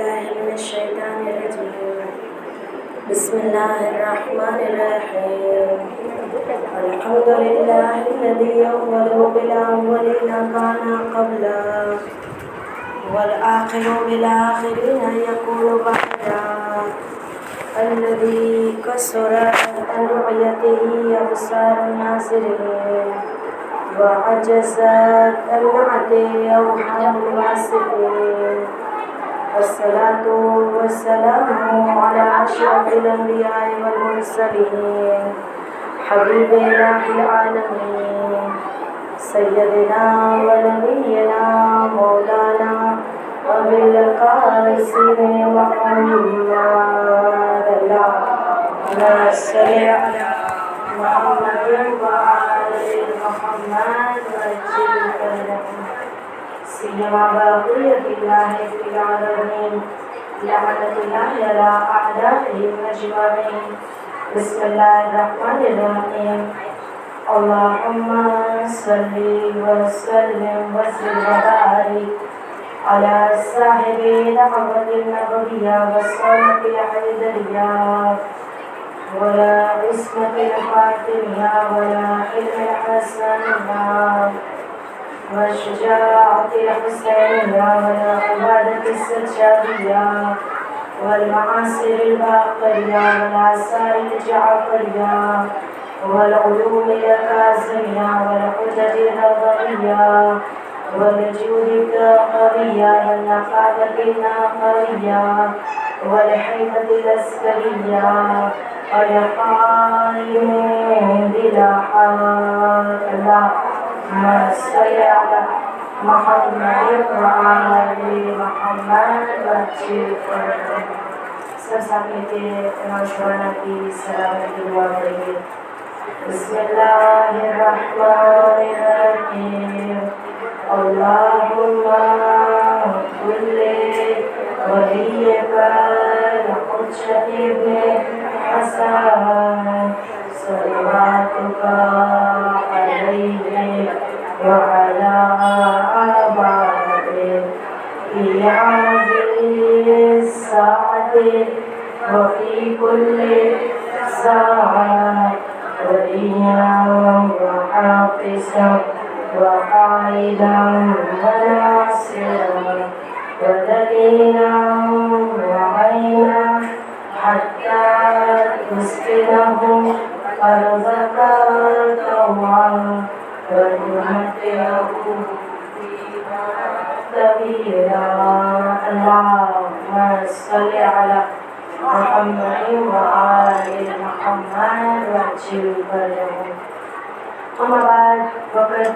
بالله من الشيطان الرجيم. بسم الله الرحمن الرحيم. الحمد لله الذي أول بالأولين كان قبلا والآخر بالآخرين يكون بعدا الذي كسر عن رؤيته أبصار الناظرين وعجزت عن نعته أوهام الواصفين. والصلاة والسلام على أشرف الأنبياء والمرسلين حبيب إله العالمين سيدنا ونبينا مولانا أبي القاسم محمد. اللهم صل على محمد وآل محمد وعجل فرجهم سيما بقية الله في العالمين لعنة الله على أعدائهم أجمعين. بسم الله الرحمن الرحيم. اللهم صل وسلم وزد وبارك على صاحب دعوة النبوية والسنة الحيدرية ولا اسمة الفاطمية ولا علم الحسنية والشجاعة الحسينية ولا عبادة السجادية والمعاصر الباقية والآثار الجعفرية والعلوم الكاظمية والحجج النظرية والجود الطاقوية والنقابة الناقوية والحيبة العسكرية والقائمين بلا حول. اللهم صل على محمد وآل محمد وعجل فرجهم. سب ساتھی کے نوجوانوں کی سلامتی دعا کریں. بسم اللہ الرحمن الرحیم. اللهم كل وليك الحجة ابن حسن صلواتك عليه وعلى آبائه في هذه الساعة وفي كل ساعة وليا وحافظا وقائدا وناصرا ودليلا وعينا حتى تسكنهم أرضك طوعا وتمتعه فيها طويلا. اللهم صل على محمد وآل محمد وعجل فرجهم. أما بعد فقد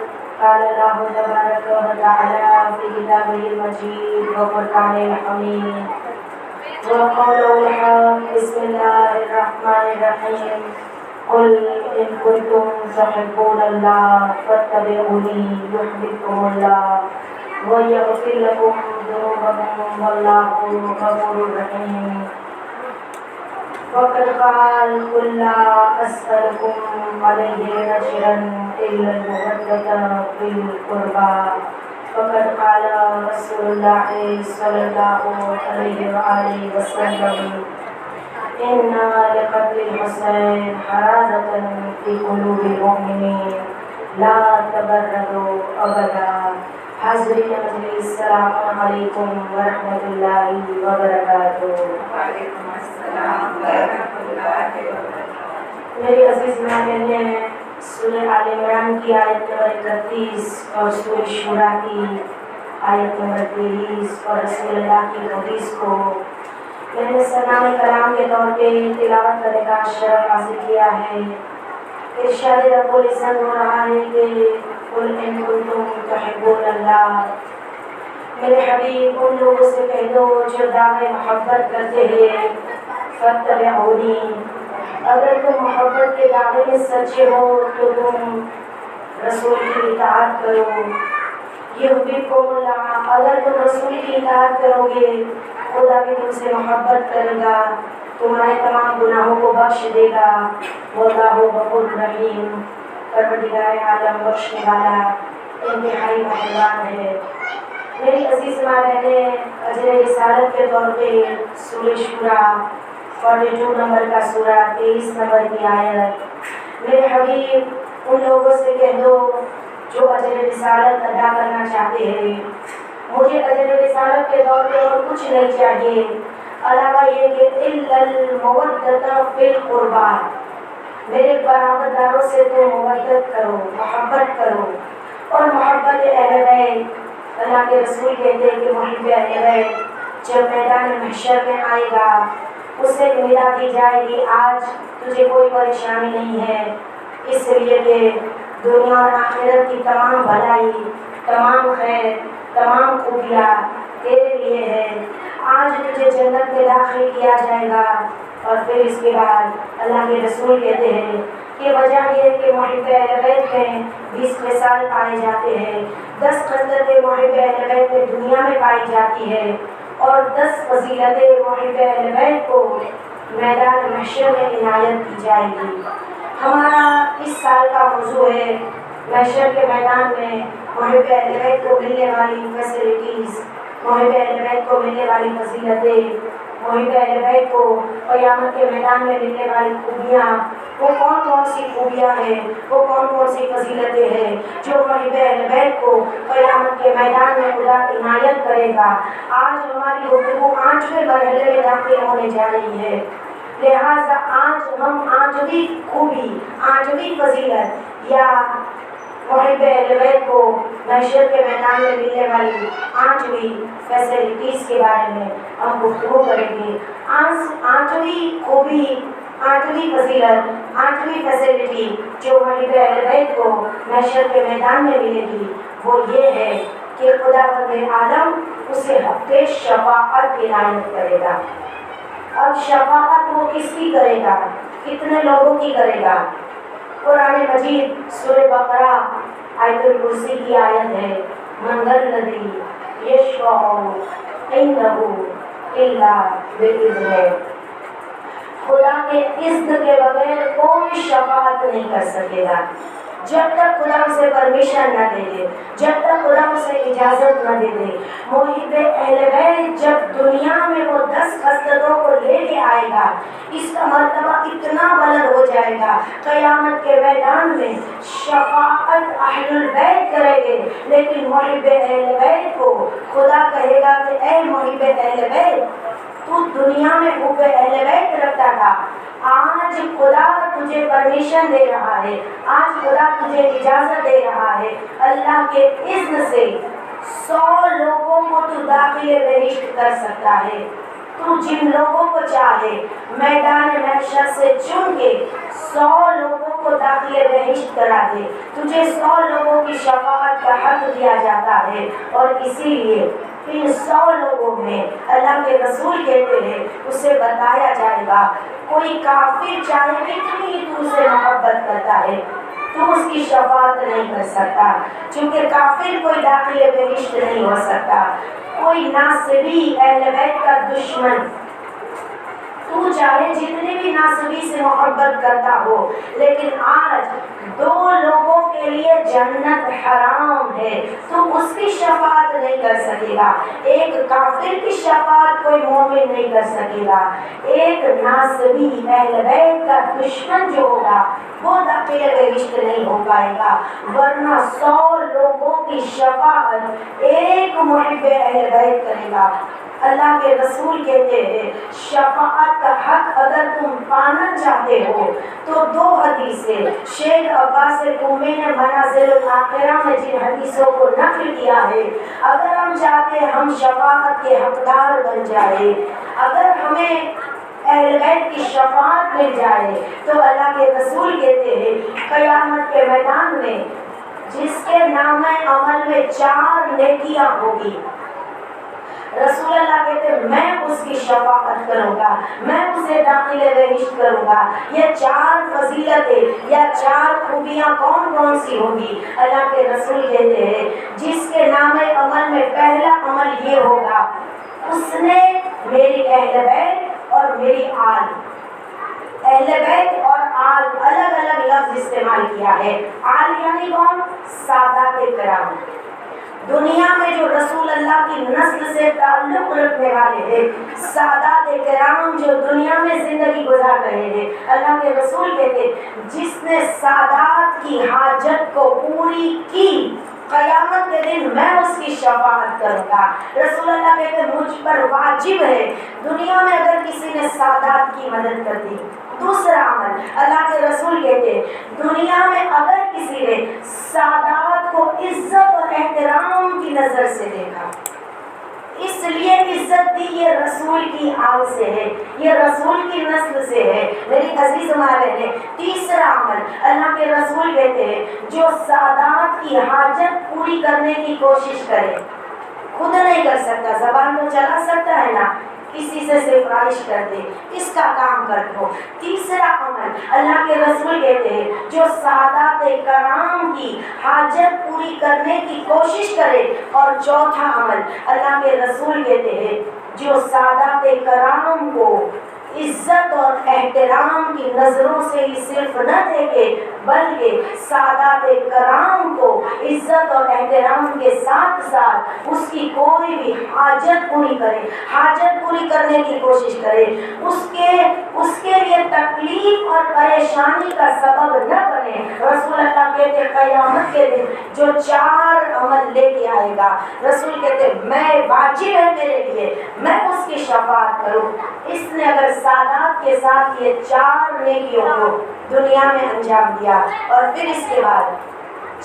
قال الله تبارك وتعالى في كتابه المجيد وفرقانه الحميد وقوله الحق. بسم الله الرحمن الرحيم. قل إن كنتم تحبون الله فاتبعوني يحببكم الله ويغفر لكم ذنوبكم والله غفور رحيم. وقد قال قل لا أسألكم عليه أجرا إلا المودة في القربى. وقد قال رسول الله صلى الله عليه وآله وسلم إن لقتل الحسين حرارة في قلوب المؤمنين لا تبردوا أبدا. حاضرین مجلس السلام علیکم ورحمۃ اللہ وبرکاتہ. وعلیکم السلام ورحمۃ اللہ وبرکاتہ. میری عزیز مہمانین نے سورہ آل عمران کی آیت نمبر 31 اور سورہ شورا کی آیت نمبر 23 اور رسول اللہ کی حدیث کو میں نے سلام کلام کے طور پہ تلاوت کرنے کا شرف حاصل کیا ہے. ارشاد رب العزت ہو رہا ہے کہ قل ان کنتم تحبون اللہ. میرے حبیب ان لوگوں سے کہہ دو جو دعوے محبت کرتے ہیں فاتبعونی. اگر تم محبت کے دعوے میں سچے ہو تو تم رسول کی اطاعت کرو. یحببکم اللہ. اگر تم رسول کی اطاعت کرو گے خدا بھی تم سے محبت کرے گا, تمہارے تمام گناہوں کو بخش دے گا. واللہ غفور رحیم. پروردگار عالم بخشنے والا انتہائی مہربان ہے. میری عزیز ماں بہنیں، اجر رسالت کے طور پہ سورہ شورا 42 نمبر کا سورہ 23 نمبر کی آیت، میرے حبیب ان لوگوں سے کہہ دو جو اجر رسالت ادا کرنا چاہتے ہیں، مجھے اجر رسالت کے طور پہ اور کچھ نہیں چاہیے علاوہ یہ کہ الا المودۃ فی القربى، میرے برابر داروں سے تو مودت کرو، محبت کرو، اور محبت اہل بیت۔ اللہ کے رسول کہتے ہیں کہ محب اہل بیت جب میدان محشر میں آئے گا، اسے ندا دی جائے گی آج تجھے کوئی پریشانی نہیں ہے، اس لیے کہ دنیا اور آخرت کی تمام بھلائی، تمام خیر، تمام خوبیاں تیرے لیے ہے، آج تجھے جنت میں داخل کیا جائے گا۔ اور پھر اس کے بعد اللہ کے رسول کہتے ہیں کہ وجہ یہ کہ محب اہل بیت میں 20 خصال پائے جاتے ہیں، 10 خصلتیں محب اہل بیت میں دنیا میں پائی جاتی ہے، اور 10 فضیلتیں محب اہل بیت کو میدان محشر میں عنایت کی جائے گی۔ ہمارا اس سال کا موضوع ہے محشر کے میدان میں محب اہل بیت کو ملنے والی فیسلٹیز، محب اہل بیت کو ملنے والی فضیلتیں، محب اہل بیت کو قیامت کے میدان میں ملنے والی خوبیاں، وہ کون کون سی خوبیاں ہیں، وہ کون کون سی فضیلتیں ہیں جو محب اہل بیت کو قیامت کے میدان میں خدا عنایت کرے گا۔ آج ہماری گفتگو 8ویں مرحلے میں داخل ہونے جا رہی ہے، لہٰذا آج ہم 8ویں خوبی، 8ویں فضیلت یا محب اہل بیت کو محشر کے میدان میں ملنے والی 8ویں فیسلٹیز کے بارے میں ہم گفتگو کریں گے۔ 8ویں خوبی، 8ویں فضیلت، 8ویں فیسلٹی جو محب اہل بیت کو محشر کے میدان میں ملے گی وہ یہ ہے کہ خداوند عالم اسے حق شفاعت عنایت کرے گا۔ اب شفاعت وہ کس کی کرے گا، کتنے لوگوں کی کرے گا؟ قرآن مجید سورہ بقرہ آیت الکرسی کی آیت ہے، من ذا الذی یشفع عندہ الا بإذنہ، خدا کے اذن کے بغیر کوئی شفاعت نہیں کر سکے گا۔ جب تک خدا اسے پرمیشن نہ دے دے، جب تک خدا اسے اجازت نہ دے دے۔ محب اہل بیت جب دنیا میں وہ 10 خصلتوں کو لے کے آئے گا، اس کا مرتبہ اتنا بلند ہو جائے گا، قیامت کے میدان میں شفاعت اہل البیت کریں گے، لیکن محب اہل بیت کو خدا کہے گا کہ اے محب اہل بیت، تو دنیا میں حب اہل بیت رکھتا تھا، آج خدا تجھے پرمیشن دے رہا ہے، آج خدا تجھے اجازت دے رہا ہے، اللہ کے اذن سے 100 لوگوں کو تو داخل بہشت کر سکتا ہے۔ تو جن لوگوں کو چاہے میدان محشر سے چن کے 100 لوگوں کو داخل بہشت کرا دے، تجھے 100 لوگوں کی شفاعت کا حق دیا جاتا ہے، اور اسی لیے ان 100 لوگوں میں اللہ کے رسول کہتے ہیں اسے بتایا جائے گا، کوئی کافر چاہے کتنی تو اسے محبت کرتا ہے، تو اس کی شفاعت نہیں کر سکتا، چونکہ کافر کوئی داخل بہشت نہیں ہو سکتا۔ کوئی ناصبی اہل بیت کا دشمن، تو چاہے جتنے بھی ناصبی سے محبت کرتا ہو، لیکن آج 2 لوگوں کے لیے جنت حرام ہے، تو اس کی شفاعت نہیں کر سکے گا۔ ایک کافر کی شفاعت کوئی مومن نہیں کر سکے گا، ایک ناصبی اہل بیت کا دشمن جو ہوگا وہ داخل بہشت نہیں ہو پائے گا، ورنہ 100 لوگوں کی شفاعت ایک محب اہل بیت کرے گا۔ اللہ کے رسول کہتے ہیں شفاعت کا حق اگر تم پانا چاہتے ہو تو 2 حدیثیں شیخ عباس قمی نے منازل الآخرہ میں جن حدیثوں کو نقل کیا ہے، اگر ہم چاہتے ہیں ہم شفاعت کے حقدار بن جائے، اگر ہمیں اہل بیت کی شفاعت مل جائے، تو اللہ کے رسول کہتے ہیں قیامت کے میدان میں جس کے نام عمل میں 4 نیکیاں ہوگی، رسول اللہ کہتے ہیں میں اس کی شفاعت کروں گا، میں اسے داخل بہشت کروں گا۔ یہ 4 فضیلتیں یا 4 خوبیاں کون کون سی ہوگی؟ اللہ کے رسول کہتے ہیں جس کے نام عمل میں پہلا عمل یہ ہوگا، اس نے میری اہل بیت اور میری آل، اہل بیت اور آل الگ الگ لفظ استعمال کیا ہے۔ آل یعنی کون؟ سادات کرام، دنیا میں جو رسول اللہ کی نسل سے تعلق رکھنے والے ہیں، سادات کرام جو دنیا میں زندگی گزار رہے ہیں، اللہ کے رسول کہتے ہیں جس نے سادات کی حاجت کو پوری کی قیامت کے دن میں اس کی شفاعت کروں گا۔ رسول اللہ کہتے ہیں مجھ پر واجب ہے دنیا میں اگر کسی نے سادات کی مدد کر دی۔ دوسرا عمل اللہ کے رسول کہتے ہیں دنیا میں اگر کسی نے سادات کو عزت اور احترام کی نظر سے دیکھا، اس لیے عزت دی، یہ رسول کی آل سے ہے، یہ رسول کی نسل سے ہے میری عزیز مالے۔ تیسرا عمل اللہ کے رسول کہتے ہیں جو سادات کی حاجت پوری کرنے کی کوشش کرے، خود نہیں کر سکتا، زبان تو چلا سکتا ہے نا، کسی سے سفارش کر دے، اس کا کام کر دو۔ تیسرا عمل اللہ کے رسول کہتے ہیں جو سادات کرام کی حاجت پوری کرنے کی کوشش کرے، اور چوتھا عمل اللہ کے رسول کہتے ہیں جو سادات کرام کو عزت اور احترام کی نظروں سے ہی صرف نہ دیکھے بلکہ سادات کرام کو عزت اور احترام کے ساتھ ساتھ اس کی کوئی بھی حاجت پوری کرے، حاجت پوری کرنے کی کوشش کرے، اس کے لیے تکلیف اور پریشانی کا سبب نہ بنے۔ رسول اللہ کہتے قیامت کے دن جو 4 عمل لے کے آئے گا، رسول کہتے میں واجب ہے میرے لیے میں اس کی شفاعت کروں۔ اس نے اگر سادات کے ساتھ یہ 4 نیکیوں کو دنیا میں انجام دیا، اور پھر اس کے بعد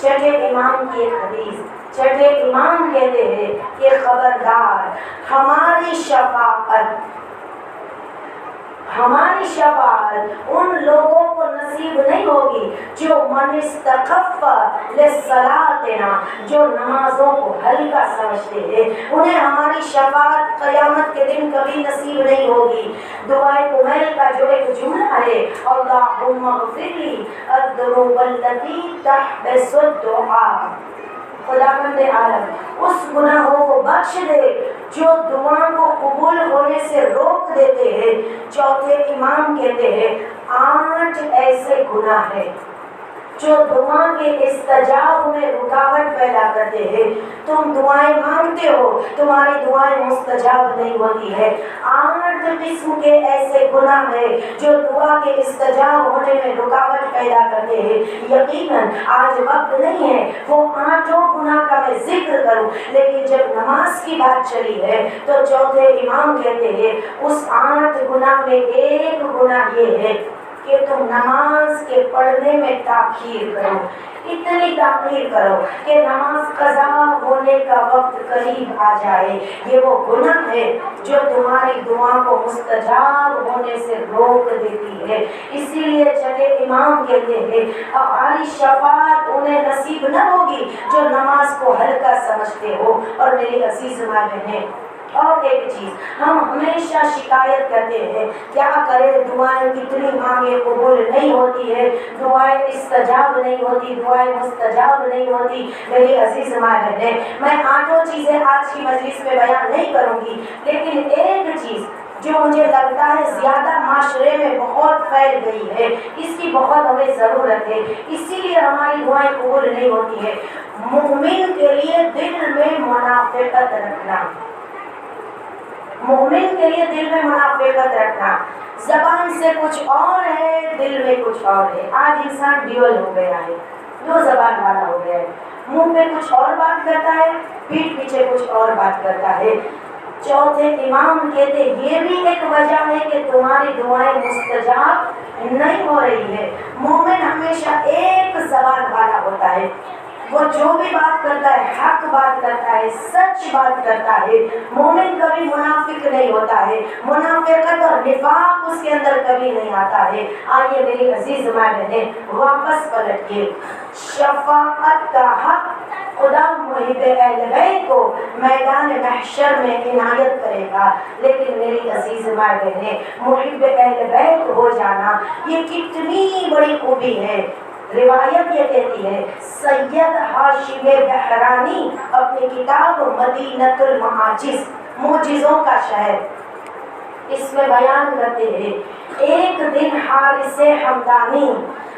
چھٹے امام کی ایک حدیث، چھٹے امام کہتے ہیں کہ خبردار ہماری شفاعت ان لوگوں کو نصیب نہیں ہوگی جو من استخف لصلاتنا، جو نمازوں کو ہلکا سمجھتے ہیں، انہیں ہماری شفاعت قیامت کے دن کبھی نصیب نہیں ہوگی۔ دعائے کمیل کا جو ایک جملہ ہے اللہم اغفر لی الذنوب التي تحبس الدعاء، خداوند عالم اس گناہوں کو بخش دے جو دعا کو قبول ہونے سے روک دیتے ہیں۔ چوتھے امام کہتے ہیں 8 ایسے گناہ ہیں جو دعا کے استجاب میں رکاوٹ پیدا کرتے ہیں۔ تم دعائیں مانگتے ہو، تمہاری دعائیں مستجاب نہیں ہوتی ہے۔ 8 قسم کے ایسے گناہ ہیں جو دعا کے استجاب ہونے میں رکاوٹ پیدا کرتے ہیں۔ یقیناً آج وقت نہیں ہے وہ 8 گناہ کا میں ذکر کروں، لیکن جب نماز کی بات چلی ہے تو چوتھے امام کہتے ہیں اس 8 گناہ میں ایک گناہ یہ ہے کہ تم نماز کے پڑھنے میں تاخیر کرو، اتنی تاخیر کرو کہ نماز قضا ہونے کا وقت قریب آ جائے۔ یہ وہ گناہ ہے جو تمہاری دعا کو مستجاب ہونے سے روک دیتی ہے۔ اسی لیے چھٹے امام کہتے ہیں ہماری شفاعت انہیں نصیب نہ ہوگی جو نماز کو ہلکا سمجھتے ہو۔ اور میری عزیز ماں بہنیں، اور ایک چیز ہم ہمیشہ شکایت کرتے ہیں کیا کرے دعائیں کتنی مانگے قبول نہیں ہوتی ہے، دعائیں استجاب نہیں ہوتی، دعائیں مستجاب نہیں ہوتی۔ میری عزیز ماں بہنیں، میں 8 چیزیں آج کی مجلس میں بیان نہیں کروں گی، لیکن ایک چیز جو مجھے لگتا ہے زیادہ معاشرے میں بہت پھیل گئی ہے، اس کی بہت ہمیں ضرورت ہے، اسی لیے ہماری دعائیں قبول نہیں ہوتی ہے۔ مومن کے لیے دل میں منافقت رکھنا، مومن کے لیے دل میں منافقت رکھنا، زبان سے کچھ اور ہے دل میں کچھ اور ہے۔ آج انسان ڈیول ہو گیا ہے، 2 زبان والا ہو گیا ہے، منہ پہ کچھ اور بات کرتا ہے، پیٹھ پیچھے کچھ اور بات کرتا ہے۔ چوتھے امام کہتے یہ بھی ایک وجہ ہے کہ تمہاری دعائیں مستجاب نہیں ہو رہی ہے۔ مومن ہمیشہ ایک زبان والا ہوتا ہے، وہ جو بھی بات کرتا ہے حق بات کرتا ہے، سچ بات کرتا ہے۔ مومن کبھی منافق نہیں ہوتا ہے، منافقت اور نفاق اس کے اندر کبھی نہیں آتا ہے۔ آئیے میری عزیز ماں بہنیں واپس پلٹ کے شفاعت کا حق خدا محب اہل بیت کو میدان محشر میں عنایت کرے گا، لیکن میری عزیز ماں بہنیں محب اہل بیت ہو جانا یہ کتنی بڑی خوبی ہے۔ روایت یہ کہتی ہے سید ہاشم بحرانی اپنی کتاب مدینۃ المعاجز، معجزوں کا شہر، اس میں بیان کرتے ہیں ایک دن حارث حمدانی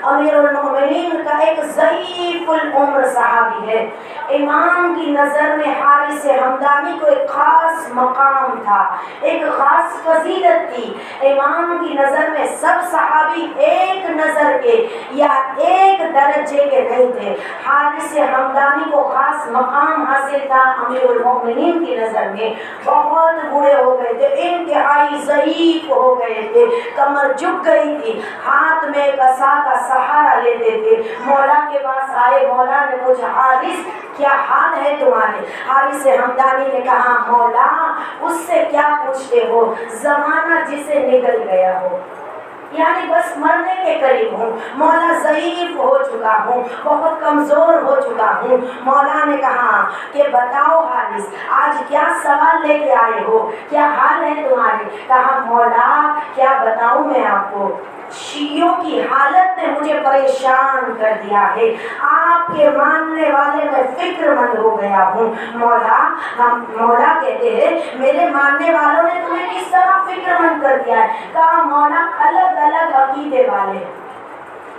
امیر المومنین کا ایک ضعیف العمر صحابی ہے. امام کی نظر میں حارث ہمدانی کو ایک خاص مقام تھا, ایک خاص فضیلت تھی. امام کی نظر میں سب صحابی ایک نظر کے یا ایک درجے کے نہیں تھے. حارث ہمدانی کو خاص مقام حاصل تھا امیر المومنین کی نظر میں. بہت بوڑھے ہو گئے تھے, انتہائی ضعیف ہو گئے تھے, کمر جھک گئی تھی, ہاتھ میں عصا کا سہارا لیتے تھے. مولا کے پاس آئے, مولا نے پوچھا حارث کیا حال ہے تمہارے؟ حارث ہمدانی نے کہا مولا اس سے کیا پوچھتے ہو, زمانہ جسے نکل گیا ہو, یعنی بس مرنے کے قریب ہوں. مولا ضعیف ہو چکا ہوں, بہت کمزور ہو چکا ہوں. مولا نے کہا کہ بتاؤ حارث آج کیا سوال لے کے آئے ہو, کیا حال ہے تمہارے؟ کہا مولا کیا بتاؤں میں آپ کو, شیعوں کی حالت نے مجھے پریشان کر دیا ہے, آپ کے ماننے والے میں فکر مند ہو گیا ہوں. مولا کہتے ہیں میرے ماننے والوں نے تمہیں کس طرح فکر مند کر دیا ہے؟ کہا مولا الگ الگ عقیدے والے,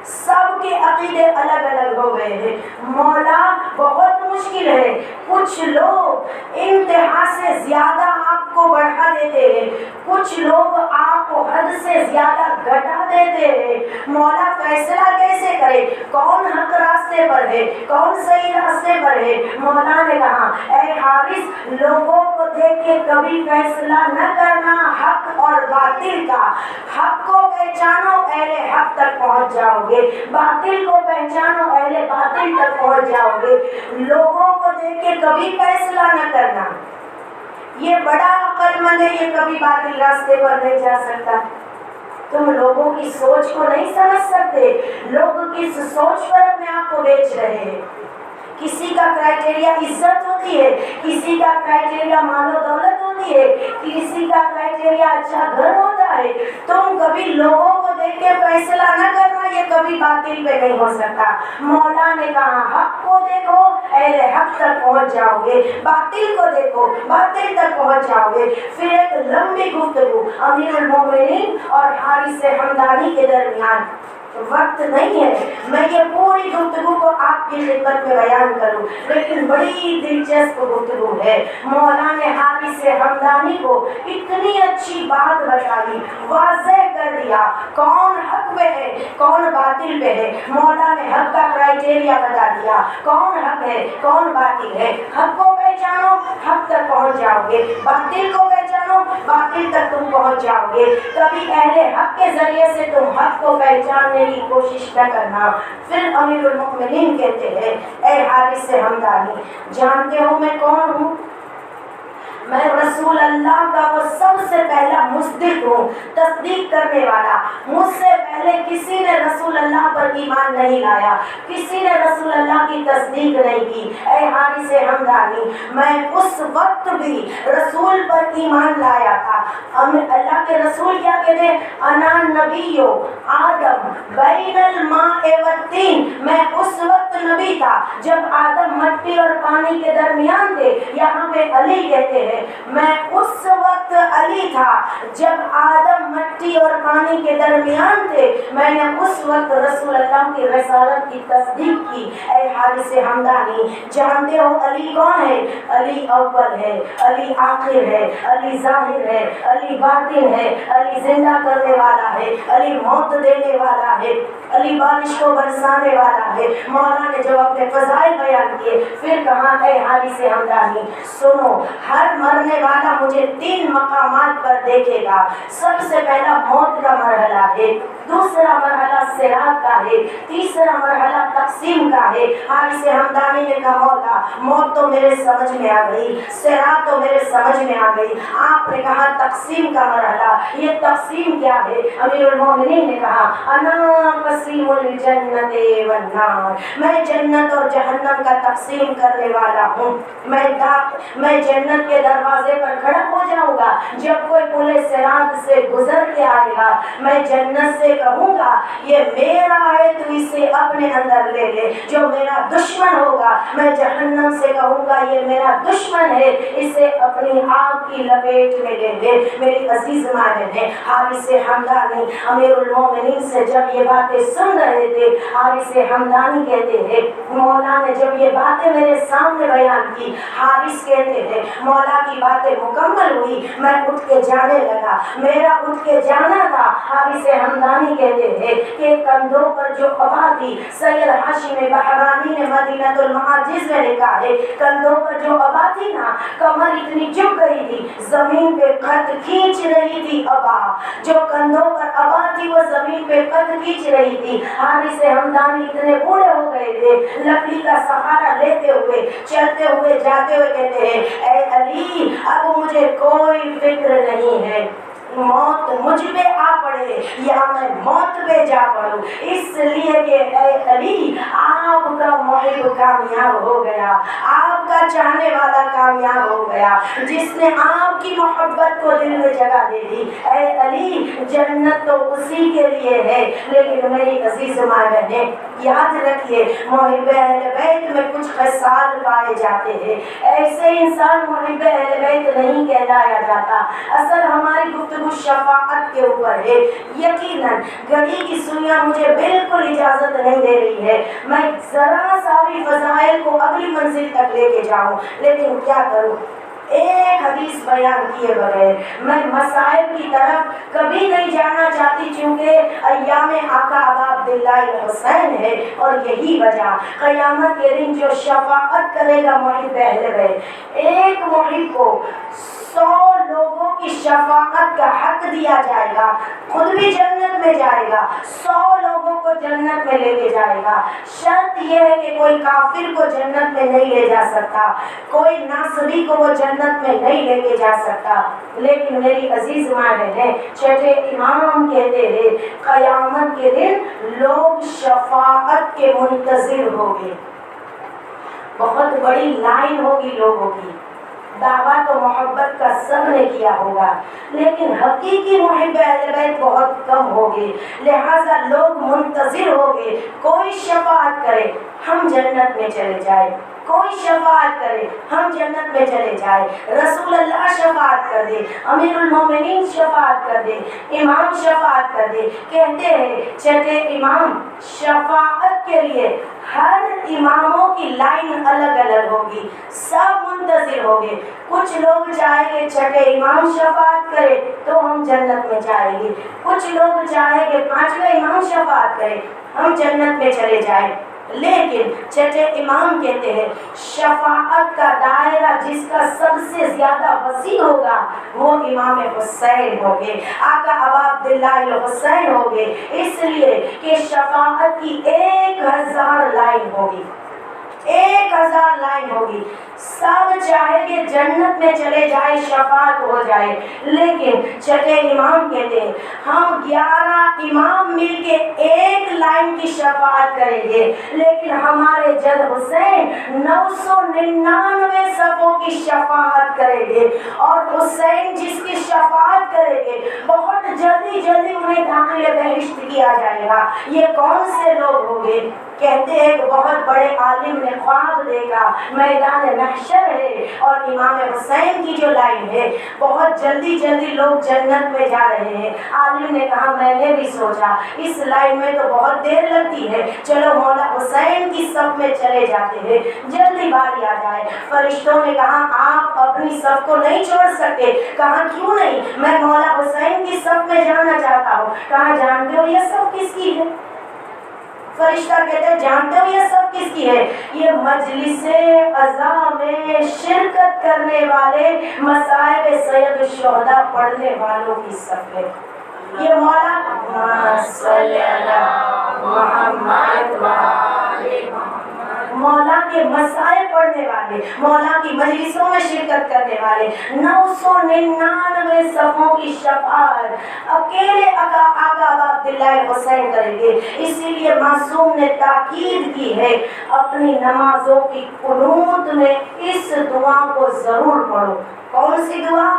سب کے عقیدے الگ الگ ہو گئے ہیں. مولا بہت مشکل ہے, کچھ لوگ انتہا سے زیادہ آپ کو بڑھا دیتے ہیں, کچھ لوگ آپ کو حد سے زیادہ گھٹا دیتے ہیں. مولا فیصلہ کیسے کرے, کون حق راستے پر ہے, کون صحیح راستے پر ہے؟ مولا نے کہا اے حارث لوگوں کو دیکھ کے کبھی فیصلہ نہ کرنا حق اور باطل کا. حق کو پہچانو, اہل حق تک پہنچ جاؤ گے, باطل کو پہچانو, اہل باطل تک پہنچ جاؤ گے. لوگوں کو دیکھ کے کبھی فیصلہ نہ کرنا, یہ بڑا عقل مند ہے, یہ کبھی باطل راستے پر نہیں جا سکتا. تم لوگوں کی سوچ کو نہیں سمجھ سکتے, لوگ کس سوچ پر اپنے آپ کو بیچ رہے ہیں. کسی کا کرائٹیریا عزت ہوتی ہے, کسی کا کرائٹیریا مال و دولت ہوتی ہے, کسی کا کرائٹیریا اچھا گھر ہوتا ہے. تم کبھی لوگوں کو دیکھ کے فیصلہ نہ کرنا, یہ کبھی باطل پہ نہیں ہو سکتا. مولا نے کہا حق کو دیکھو, اہل حق تک پہنچ جاؤ گے, باطل کو دیکھو, باطل تک پہنچ جاؤ گے. پھر ایک لمبی گفتگو امیر المومنین اور حارث ہمدانی کے درمیان. وقت نہیں ہے میں یہ پوری گفتگو کو آپ کی خدمت میں بیان کروں, لیکن بڑی دلچسپ گفتگو ہے. مولا نے حارث ہمدانی کو اتنی اچھی بات بتائی, واضح کر دیا کون حق پہ ہے کون باطل پہ ہے. مولا نے حق کا کرائٹیریا بتا دیا, کون حق ہے کون باطل ہے. حق کو پہچانو, حق تک پہنچ جاؤ گے, باطل کو پہچانو, باطل تک تم پہنچ جاؤ گے. کبھی اہل حق کے ذریعے سے تم حق کو پہچاننے کی کوشش نہ کرنا. پھر امیر المؤمنین کہتے ہیں اے حارث ہمدانی جانتے ہو میں کون ہوں؟ میں رسول اللہ کا وہ سب سے پہلا مصدق ہوں, تصدیق کرنے والا. مجھ سے پہلے کسی نے رسول اللہ پر ایمان نہیں لایا, کسی نے رسول اللہ کی تصدیق نہیں کی. اے حارث ہمدانی میں اس وقت بھی رسول پر ایمان لایا تھا. اللہ کے رسول کیا کہتے ہیں, انا نبیو آدم بین الماء والطین. میں اس وقت نبی تھا جب آدم مٹی اور پانی کے درمیان تھے. یہاں پہ علی کہتے ہیں میں اس وقت علی تھا جب آدم مٹی اور پانی کے درمیان تھے. میں نے اس وقت رسول اللہ کی رسالت کی تصدیق کی. اے حارث ہمدانی جانتے ہو علی کون ہے؟ علی اول ہے, علی آخر ہے, علی ظاہر ہے, علی باطن ہے, علی زندہ کرنے والا ہے, علی موت دینے والا ہے, علی بارش کو برسانے والا ہے. مولا نے جب اپنے فضائل بیان کیے پھر کہا اے حارث ہمدانی سنو, ہر مرنے والا مجھے 3 مقامات پر دیکھے گا. سب سے پہلا موت کا مرحلہ ہے, دوسرا مرحلہ صراط کا ہے, تیسرا مرحلہ تقسیم کا ہے. حارث ہمدانی نے کہا مولا موت تو میرے سمجھ میں آ گئی, صراط تو میرے سمجھ میں آ گئی. آپ نے کہا تقسیم کا مرحلہ, یہ تقسیم کیا ہے؟ امیر المومنین نے کہا انا قسیم الجنت والنار, میں جنت اور جہنم کا تقسیم کرنے والا ہوں. میں جنت کے دروازے پر کھڑا ہو جاؤں گا. جب کوئی پل صراط سے گزر کے آئے گا میں جنت سے کہوں گا یہ میرا ہے تو اسے اپنے اندر لے لے. جو میرا دشمن ہوگا میں جہنم سے کہوں گا یہ میرا دشمن ہے, اسے اپنی آگ کی لپیٹ میں لے لے. ہیں میری عزیز ماں بہنیں، حارث حمدانی امیر المومنین سے جب یہ باتیں سن رہے تھے، حارث حمدانی کہتے ہیں مولا نے جب یہ باتیں میرے سامنے بیان کی، حارث کہتے ہیں مولا کی باتیں مکمل ہوئی، میں اٹھ کے جانے لگا، میرا اٹھ کے جانا تھا۔ حارث حمدانی کہتے ہیں کہ کندھوں پر جو ابا تھی، سید ہاشم بحرانی نے مدینۃ المعاجز میں لکھا ہے، کندھوں پر جو ابا تھی نا، کمر اتنی جھک گئی تھی، زمین پہ قد کھینچ رہی تھی ابا، جو کندھوں پر ابا تھی وہ زمین پہ قد کھینچ رہی تھی۔ حارث حمدانی اتنے بوڑھے ہو گئے تھے، لکڑی کا سہارا لیتے ہوئے چلتے ہوئے جاتے ہوئے کہتے ہیں اے علی اب مجھے کوئی فکر نہیں ہے، موت مجھ پہ آ پڑے یا میں موت پہ جا پڑوں، اس لیے کہ اے علی آپ کا محب کامیاب ہو گیا، آپ کا چاہنے والا کامیاب ہو گیا، جس نے آپ کی محبت کو دل میں جگہ دے دی۔ اے علی جنت تو اسی کے لیے ہے، لیکن میری عزیز ماں بہنیں یاد رکھیے محب اہل بیت میں کچھ خصال پائے جاتے ہیں، ایسے انسان محب اہل بیت نہیں کہلایا جاتا۔ اصل ہماری گفتگو شفاعت کے اوپر ہے۔ یقیناً گھڑی کی سوئیاں مجھے بالکل اجازت نہیں دے رہی ہے میں ذرا ساری فضائل کو اگلی منزل تک لے کے جاؤں، لیکن کیا کروں، ایک حدیث بیان کیے بغیر میں مسائل کی طرف کبھی نہیں جانا چاہتی، چونکہ ایام آقا ابا عبداللہ الحسین ہے، اور یہی وجہ قیامت کے دن جو شفاعت کرے گا محب اہل بیت، ایک محب کو 100 لوگوں کی شفاعت کا حق دیا جائے گا، خود بھی جنت میں جائے گا، 100 لوگوں کو جنت میں لے کے جائے گا۔ شرط یہ ہے کہ کوئی کافر کو جنت میں نہیں لے جا سکتا، کوئی ناصبی کو وہ جنت میں نہیں لے کے جا سکتا۔ لیکن میری عزیز ماں بہنیں، چھٹے امام کہتے ہیں قیامت کے دن لوگ شفاعت کے منتظر ہوں گے، بہت بڑی لائن ہوگی لوگوں کی، دعویٰ تو محبت کا سب نے کیا ہوگا، لیکن حقیقی محب اہل بیت بہت کم ہوگے، لہٰذا لوگ منتظر ہوگے کوئی شفاعت کرے ہم جنت میں چلے جائیں، کوئی شفاعت کرے ہم جنت میں چلے جائیں، رسول اللہ شفاعت کر دے، امیر المومنین شفاعت کر دے، امام شفاعت کر دے۔ کہتے ہیں چھٹے امام شفاعت کے لیے ہر اماموں کی لائن الگ الگ ہوگی، سب منتظر ہوگے، کچھ لوگ چاہیں گے چھٹے امام شفاعت کرے تو ہم جنت میں جائیں گے، کچھ لوگ چاہیں گے 5ویں امام شفاعت کرے ہم جنت میں چلے جائیں۔ لیکن چھٹے امام کہتے ہیں شفاعت کا دائرہ جس کا سب سے زیادہ وسیع ہوگا وہ امام حسین ہوگے، آقا ابا عبداللہ الحسین ہوگے، اس لیے کہ شفاعت کی 1000 لائن ہوگی، 1000 لائن ہوگی، سب چاہے کہ جنت میں چلے جائے شفاعت ہو جائے، لیکن چھٹے امام کہتے ہیں ہم 11 امام مل کے ایک لائن کی شفاعت کریں گے، لیکن ہمارے جد حسین 999 صفوں کی شفاعت کریں گے، اور حسین جس کی شفاعت کریں گے بہت جلدی جلدی انہیں داخل بہشت کیا جائے گا۔ یہ کون سے لوگ ہوں گے؟ کہتے ہیں کہ بہت بڑے عالم نے خواب دیکھا، میدان محشر ہے اور امام حسین کی جو لائن ہے بہت جلدی جلدی لوگ جنت میں جا رہے ہیں۔ عالم نے کہا میں نے بھی سوچا اس لائن میں تو بہت دیر لگتی ہے، چلو مولا حسین کی صف میں چلے جاتے ہیں، جلدی باری آ جائے۔ فرشتوں نے کہا آپ اپنی صف کو نہیں چھوڑ سکتے، کہا کیوں نہیں، میں مولا حسین کی صف میں جانا چاہتا ہوں۔ کہا جانتے ہو یہ صف کس کی ہے؟ فرشتہ کہتے ہیں جانتے ہو یہ سب کس کی ہے؟ یہ مجلس عزا میں شرکت کرنے والے مصائب سید الشہداء پڑھنے والوں کی صف ہے۔ یہ مولا صلی اللہ محمد مولا کے مسائل پڑھنے والے، مولا کی مجلسوں میں شرکت کرنے والے 999 صفوں کی شفاعت اکیلے آقا ابا عبداللہ الحسین کریں گے۔ اسی لیے معصوم نے تاکید کی ہے اپنی نمازوں کی قنوت میں اس دعا کو ضرور پڑھو۔ کون سی دعا؟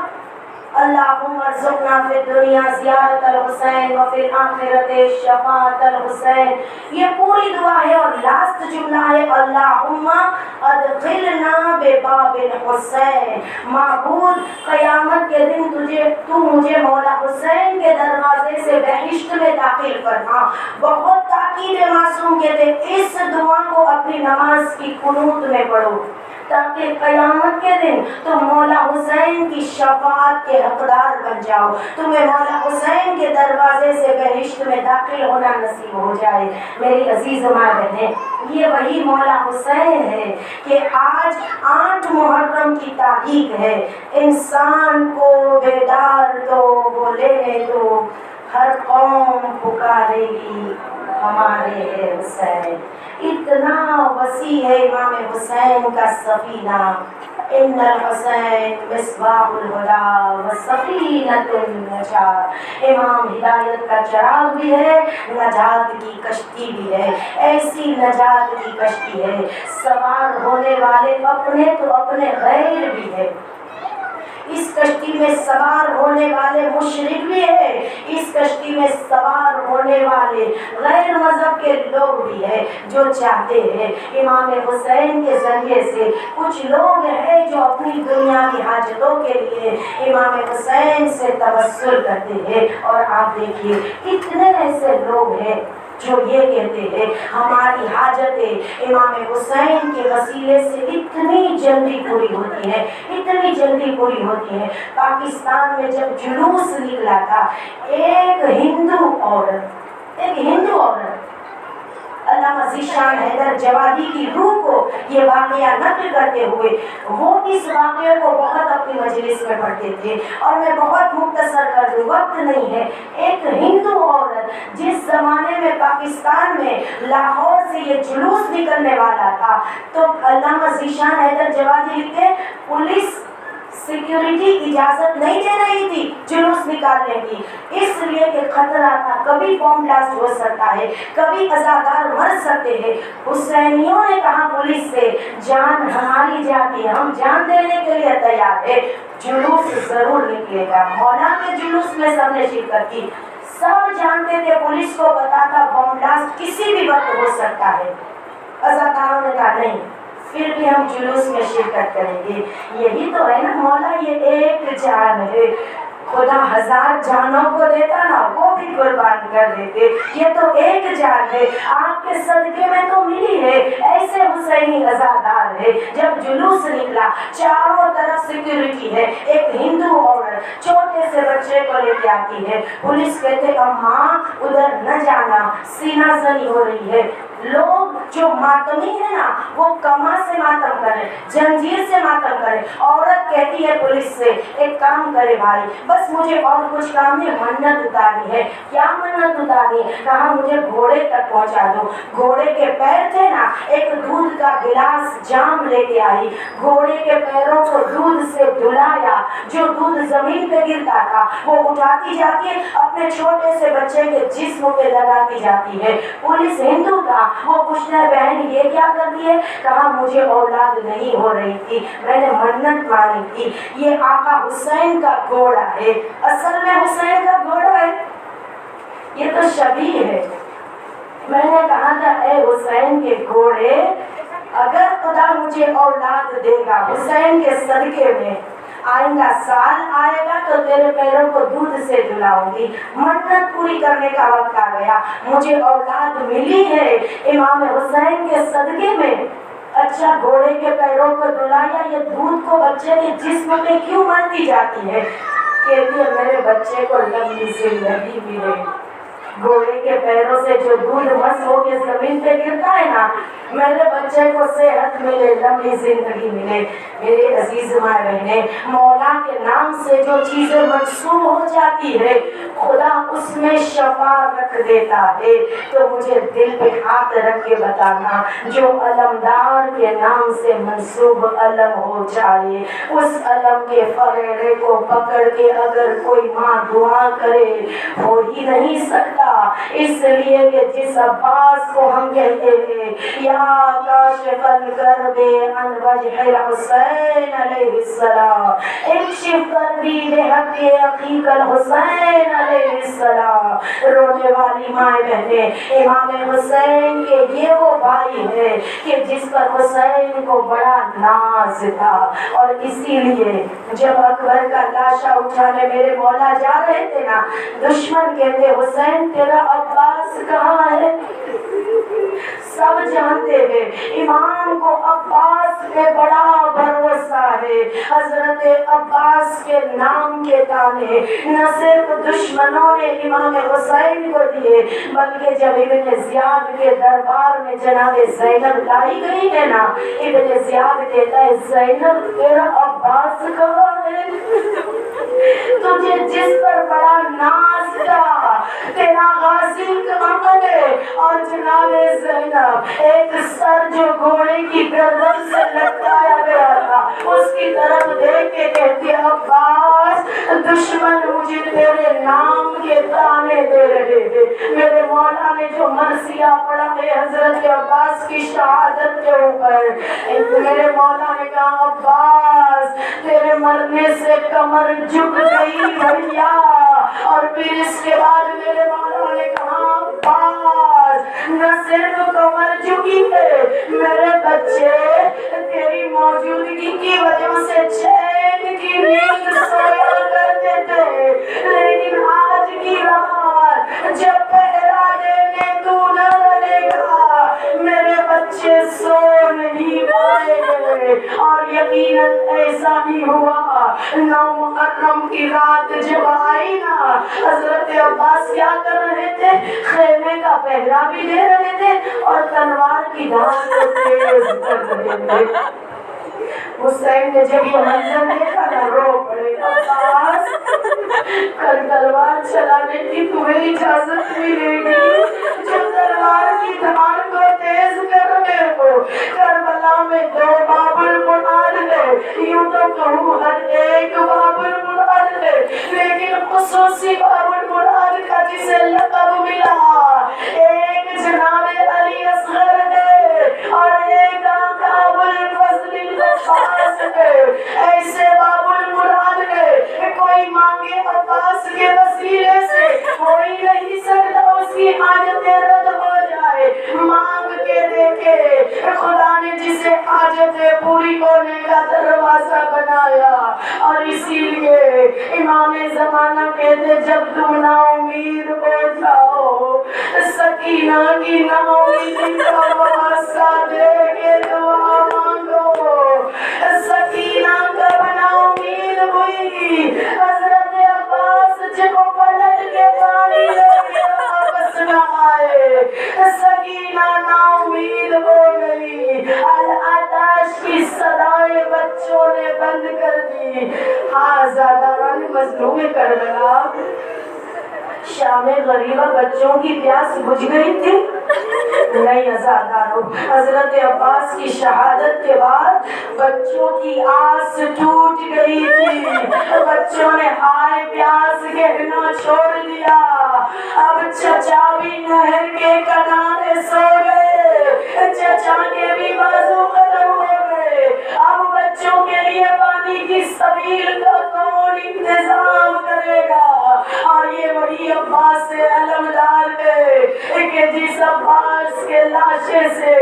اللہم ارزقنا فی الدنیا زیارت الحسین وفی الآخرت شفاعت الحسین. یہ پوری دعا ہے اور لاسٹ جملہ ہے اللہم ادخلنا بباب الحسین. معبود قیامت کے دن تو مجھے مولا حسین کے دروازے سے بہشت میں داخل فرما. بہت تاکید معصوم کہتے اس دعا کو اپنی نماز کی قنوت میں پڑھو تاکہ قیامت کے دن تم مولا حسین کی شفاعت کے حقدار بن جاؤ. تمہیں مولا حسین کے دروازے سے بہشت میں داخل ہونا نصیب ہو جائے. میری عزیز ماں بہنیں، یہ وہی مولا حسین ہے کہ آج 8 محرم کی تاریخ ہے. انسان کو بیدار تو وہ لینے دو، ہر قوم پکارے گی ہمارے ہے حسین. اتنا وسیع ہے امام حسین کا سفینہ. ان الحسین مصباح الہدی وسفینۃ النجات. امام ہدایت کا چراغ بھی ہے، نجات کی کشتی بھی ہے. ایسی نجات کی کشتی ہے، سوار ہونے والے اپنے تو اپنے غیر بھی ہے. اس کشتی میں سوار ہونے والے مشرک بھی ہے، اس کشتی میں سوار ہونے والے غیر مذہب کے لوگ بھی ہے جو چاہتے ہیں امام حسین کے ذریعے سے. کچھ لوگ ہیں جو اپنی دنیاوی حاجتوں کے لیے امام حسین سے توسل کرتے ہیں، اور آپ دیکھیے کتنے ایسے لوگ ہیں جو یہ کہتے ہیں ہماری حاجتیں امام حسین کے وسیلے سے اتنی جلدی پوری ہوتی ہیں، اتنی جلدی پوری ہوتی ہیں. پاکستان میں جب جلوس نکلا تھا، ایک ہندو عورت علامہ ذیشان حیدر جوادی کی روح کو یہ واقعہ نقل کرتے ہوئے وہ اس واقعے کو بہت اپنی مجلس میں پڑھتے تھے، اور میں بہت مختصر کر دوں، وقت نہیں ہے. ایک ہندو عورت جس زمانے میں پاکستان میں لاہور سے یہ جلوس نکلنے والا تھا، تو علامہ ذیشان حیدر جوادی لکھتے پولیس سیکیورٹی اجازت نہیں دے رہی تھی جلوس نکالنے کی، اس لیے کہ خطرہ تھا، کبھی بم بلاسٹ ہو سکتا ہے، کبھی عزادار مر سکتے ہیں. حسینیوں نے کہا پولیس سے جان ہماری جاتی ہے، ہم جان دینے کے لیے تیار ہے، جلوس ضرور نکلے گا. مولا کے جلوس میں سب نے شرکت کی. سب جانتے تھے پولیس کو پتا تھا بم بلاسٹ کسی بھی وقت ہو سکتا ہے. عزاداروں نے کہا نہیں، پھر بھی ہم جلوس میں شرکت کریں گے. یہی تو ہے نا مولا، یہ ایک جان ہے. خدا 1000 جانوں کو دیتا نا، وہ بھی قربان کر دیتے. یہ تو ایک جان ہے، آپ کے صدقے میں تو ملی ہے. ایسے حسینی عزادار ہے. جب جلوس نکلا چاروں طرف سیکیورٹی ہے. ایک ہندو عورت چھوٹے سے بچے کو لے کے آتی ہے. پولیس کہتے اماں ادھر نہ جانا، سینہ زنی ہو رہی ہے. لوگ جو ماتمی ہے نا وہ کما سے ماتم کرے، جنجیر سے ماتم کرے. عورت کہتی ہے پولیس سے ایک کام کرے بھائی، بس مجھے اور کچھ کام نہیں، منت اتارنی ہے. کیا منت اتارنی؟ کہا مجھے گھوڑے تک پہنچا دو. گھوڑے کے پیر تھے نا، ایک دودھ کا گلاس جام لے کے آئی، گھوڑے کے پیروں کو دودھ سے دھلایا. جو دودھ زمین پہ گرتا تھا وہ اٹھاتی جاتی ہے، اپنے چھوٹے سے بچے کے جسم پہ لگاتی جاتی ہے. پولیس ہندو تھا، وہ پوچھنا بہن یہ کیا کرتی ہے؟ کہا مجھے اولاد نہیں ہو رہی تھی، میں نے منت مانی تھی. یہ آقا حسین کا گھوڑا ہے، اصل میں حسین کا گھوڑا ہے، یہ تو شبیہ ہے. میں نے کہا تھا اے حسین کے گھوڑے، اگر خدا مجھے اولاد دے گا حسین کے صدقے میں، آئندہ سال آئے گا تو تیرے پیروں کو دودھ سے دھلاؤں گی. منت پوری کرنے کا وقت آ گیا، مجھے اولاد ملی ہے امام حسین کے صدقے میں. اچھا گھوڑے کے پیروں کو دھلایا، یہ دودھ کو بچے کے جسم پہ کیوں ملتی جاتی ہے؟ کہتی ہے میرے بچے کو لمبی زندگی ملے. گھوڑے کے پیروں سے جو دودھ مس ہو کے زمین پہ گرتا ہے نا، میرے بچے کو صحت ملے، لمبی زندگی ملے. میرے عزیز ماں بہنیں، مولا کے نام سے جو چیزیں منسوب ہو جاتی ہے خدا اس میں شفا رکھ دیتا ہے. تو مجھے دل پہ ہاتھ رکھ کے بتانا، جو علمدار کے نام سے منسوب علم ہو جائے، اس علم کے فریرے کو پکڑ کے اگر کوئی ماں دعا کرے، ہو ہی نہیں سکتا سکتا، اس لیے کہ جس عباس کو ہم کہتے ہیں یا کاشف الکرب عن وجہ الحسین علیہ السلام، اکشف کربی بحق عقیق الحسین علیہ السلام، رونے والی مائیں بہنیں، امام حسین کے یہ وہ بھائی ہے کہ جس پر حسین کو بڑا ناز تھا، اور اسی لیے جب اکبر کا لاشا اٹھانے میرے مولا جا رہے تھے نا، دشمن کہتے حسین تیرا عباس کہاں ہے؟ سب جانتے ہیں امام کو عباس پہ بڑا بھروسہ ہے، حضرت عباس کے نام کے تانے نہ صرف دشمنوں نے امام حسین کو دیے، بلکہ جب ابن زیاد کے دربار میں جناب زینب لائی گئی ہے نا، ابن زیاد کہتا ہے زینب تیرا عباس کہاں ہے؟ تجھے جس پر بڑا ناز تھا تیرا غازی کہاں ہے؟ اور جناب زینب ایک سر جو گھوڑے کی گردن سے لٹکایا گیا تھا اس کی طرف دیکھ کے کہتی عباس دشمن مجھے تیرے نام کے تانے دے رہے ہیں۔ میرے مولا نے جو مرثیہ پڑھا ہے حضرت عباس کی شہادت کے اوپر، میرے مولا نے کہا عباس تیرے مرنے سے کمر جھک گئی بھیا، اور پھر اس کے بعد میرے مولا نے کہا عباس نہ صرف کمر جھکی ہے، میرے بچے تیری موجودگی کی وجہ سے چین کی نیند سویا کرتے تھے، لیکن آج کی رات جب پہرا دینے تو نہ رہے گا میرے بچے سو نہیں پائے گے۔ اور یقیناً ایسا ہی ہوا، 9 محرم کی رات جب آئی نا، حضرت عباس کیا کر رہے تھے؟ خیمے کا پہرا بھی دے رہے تھے اور تلوار کی دھار کو تیز کر رہے تھے۔ حسین نے جب یہ منظر دیکھا نا رو پڑے، عباس کل تلوار چلانے کی تمہیں اجازت ملے گی؟ جو تلوار کی دھار کو تیز کر رہے ہو، کربلا میں 2 باب المراد ہے، یوں تو کہوں ہر ایک باب المراد ہے، لیکن خصوصی باب المراد کا جسے لقب ملا، ایک جناب علی اصغر ہے اور ایک آقا ابوالفضل العباس ہے۔ ایسے باب المراد ہے کوئی مانگے عباس کے وسیلے سے ہو ہی نہیں سکتا اس کی حاجتیں رد ہو جائے، مانگ کے دیکھے خدا نے جسے حاجتیں پوری ہونے کا دروازہ بنایا۔ اور اسی لیے امام زمانہ کہتے جب تم نا امید ہو جاؤ سکینہ کی نا امیدی کا واسطہ دے کے دعا مانگو، سکینہ کا بنا امید ہوئی، حضرت عباس جب پلٹ کے پانی لے کے واپس نہ آئے، سکینہ نا امید ہو گئی، العطش کی صدائیں بچوں نے بند کر دی۔ آزاداران مظلوم کربلا، شام غریبہ بچوں کی پیاس بجھ گئی تھی؟ نہیں عزادارو، حضرت عباس کی شہادت کے بعد بچوں کی آس ٹوٹ گئی تھی، بچوں نے ہائے پیاس کہنا چھوڑ دیا، اب چچا بھی نہر کے کنارے سو گئے، چچا کے بھی بازو ختم ہو گئے، اب بچوں کے لیے پانی کی سبیل کا کون انتظام کرے گا؟ اور یہ وہی عباس سے علمدار ہے کہ جس عباس کے لاشے سے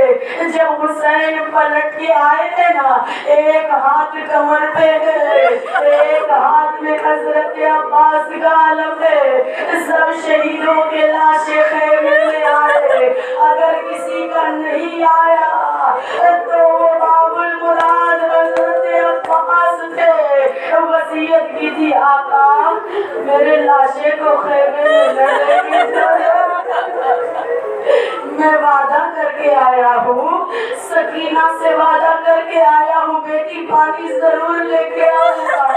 جب حسین پلٹ کے آئے تھے نا، ایک ہاتھ کمر پہ ہے، ایک ہاتھ میں حضرت عباس کا علم ہے، سب شہیدوں کے لاشے خیمے میں آئے، اگر کسی کا نہیں آیا تو وہ باب المراد حضرت عباس تھے۔ وصیت کی تھی آقا میرے لاشے کو خیمے میں نہ لے کے جانا، میں وعدہ کر کے آیا ہوں، سکینہ سے وعدہ کر کے آیا ہوں بیٹی پانی ضرور لے کے آؤں گا،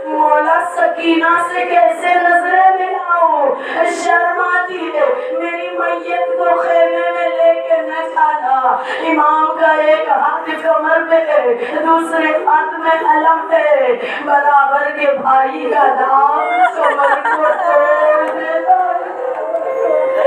مولا سکینہ سے کیسے نظریں ملاؤں، شرم آتی ہے، میری میت کو خیمے میں لے کے نہ جانا۔ امام کا ایک ہاتھ کمر پہ ہے، دوسرے ہاتھ میں علم ہے، برابر کے بھائی کا دام کمر کو توڑ دیتا ہے۔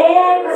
1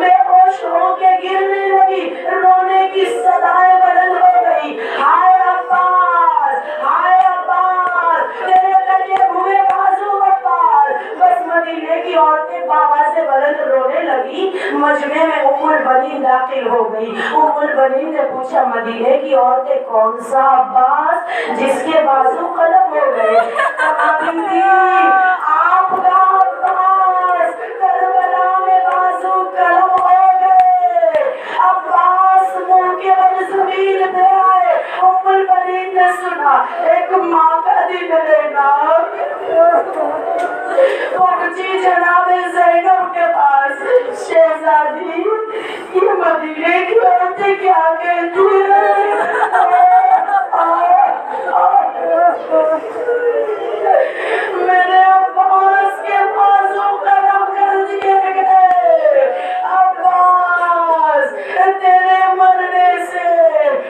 بے ہوش ہو کے گرنے لگی، رونے کی صدائیں بلند ہو گئی، ہائے عباس، ہائے عباس، تیرے کٹے ہوئے بازو عباس۔ بس مدینے کی عورتیں بابا سے بلند رونے لگی۔ مجمع میں ام البنین داخل ہو گئی۔ ام البنین نے پوچھا مدینے کی عورتیں کون سا عباس جس کے بازو قلم ہو گئے؟ کہا بیوی آپ کا عباس کربلا میں بازو قلم ہو گئے۔ عباس منہ کے بل زمین پہ آئے۔ ام البنین نے سنا ایک ماں کا دل لینا، پہنچی جناب زینب کے پاس، شہزادی یہ مدینے کی عورتیں کیا کہتی ہیں؟ میرے عباس کے بازو قلم کر دیے گئے۔ عباس تیرے مرنے سے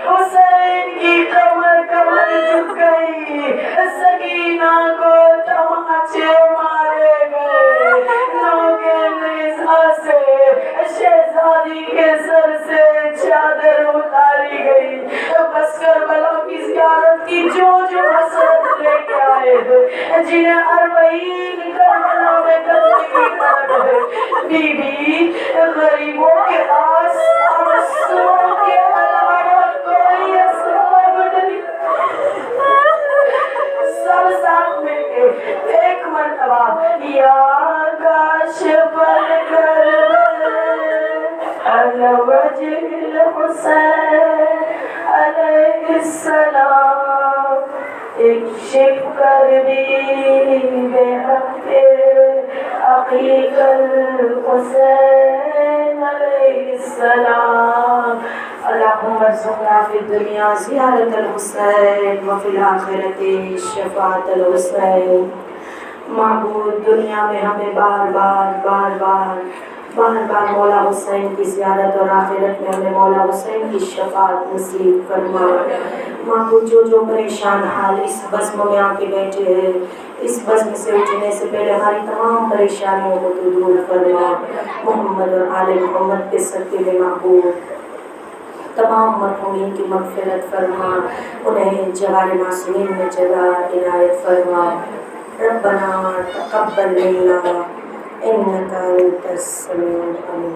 حسین کی کمر جھک گئی، سکینہ کو تماچے مارے گئے، نوکے نیزہ سے شہزادی کے سر سے چادر اتاری گئی۔ بس کربلا کی زیارت کی جو حسرت لے کے آئے ہیں، جنہیں اربعین کربلا میں کرنے کی طرف ہے، بی بی غریبوں کے پاس آنسوؤں کے علاوہ کوئی اسباب نہیں۔ سب ساتھ مل کے ایک مرتبہ یا کاشف الکرب علی وجہ الحسین علیہ السلام، اکشف کربی بحق عقیق الحسین علیہ السلام، اللہم ارزقنا فی الدنیا زیارت الحسین وفی الآخرت شفاعت الحسین۔ معبود دنیا میں ہمیں بار بار مولا حسین کی زیارت اور آخرت میں ہمیں مولا حسین کی شفاعت نصیب فرما۔ معبود جو پریشان حال اس بزم میں آ کے بیٹھے ہیں، اس بزم سے اٹھنے سے پہلے ہماری تمام پریشانیوں کو تو دور فرما۔ محمد اور آل محمد کے صدقے میں معبود تمام مرحومین کی مغفرت فرما، انہیں جوار معصومین میں جگہ عنایت فرما۔ ربنا تقبل منا انک انت السمیع العلیم۔